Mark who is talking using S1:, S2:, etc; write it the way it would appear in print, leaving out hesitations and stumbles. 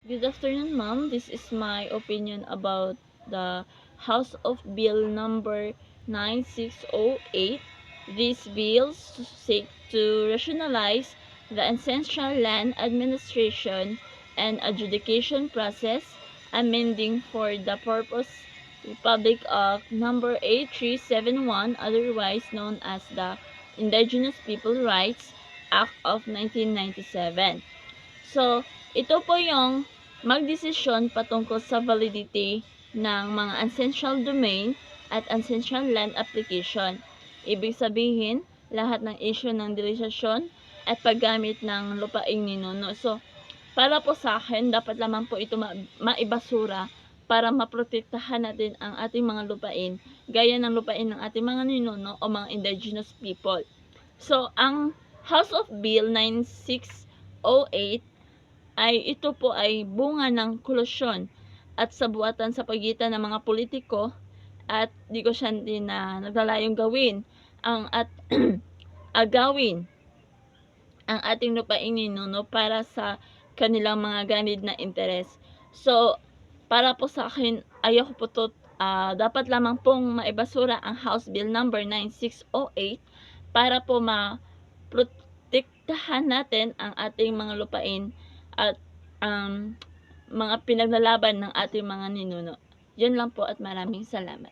S1: Good afternoon, ma'am. This is my opinion about the House of Bill number 9608. These bills seek to rationalize the essential land administration and adjudication process, amending for the purpose Republic Act number 8371, otherwise known as the Indigenous People Rights Act of 1997. So, ito po yung magdesisyon patungkol sa validity ng mga ancestral domain at ancestral land application. Ibig sabihin, lahat ng issue ng delisasyon at paggamit ng lupaing ninuno. So, para po sa akin, dapat lamang po ito maibasura para maprotektahan natin ang ating mga lupain, gaya ng lupain ng ating mga ninuno o mga indigenous people. So, ang House of Bill 9608 ay ito po ay bunga ng kolusyon at sabuatan sa pagitan ng mga politiko at negosyante na naglalayong gawin at agawin ang ating lupaing ninuno para sa kanilang mga ganid na interes. So, para po sa akin, ayaw ko po to, dapat lamang pong maibasura ang House Bill number 9608 para po maprotektahan natin ang ating mga lupain at mga pinaglalaban ng ating mga ninuno. Yun lang po at maraming salamat.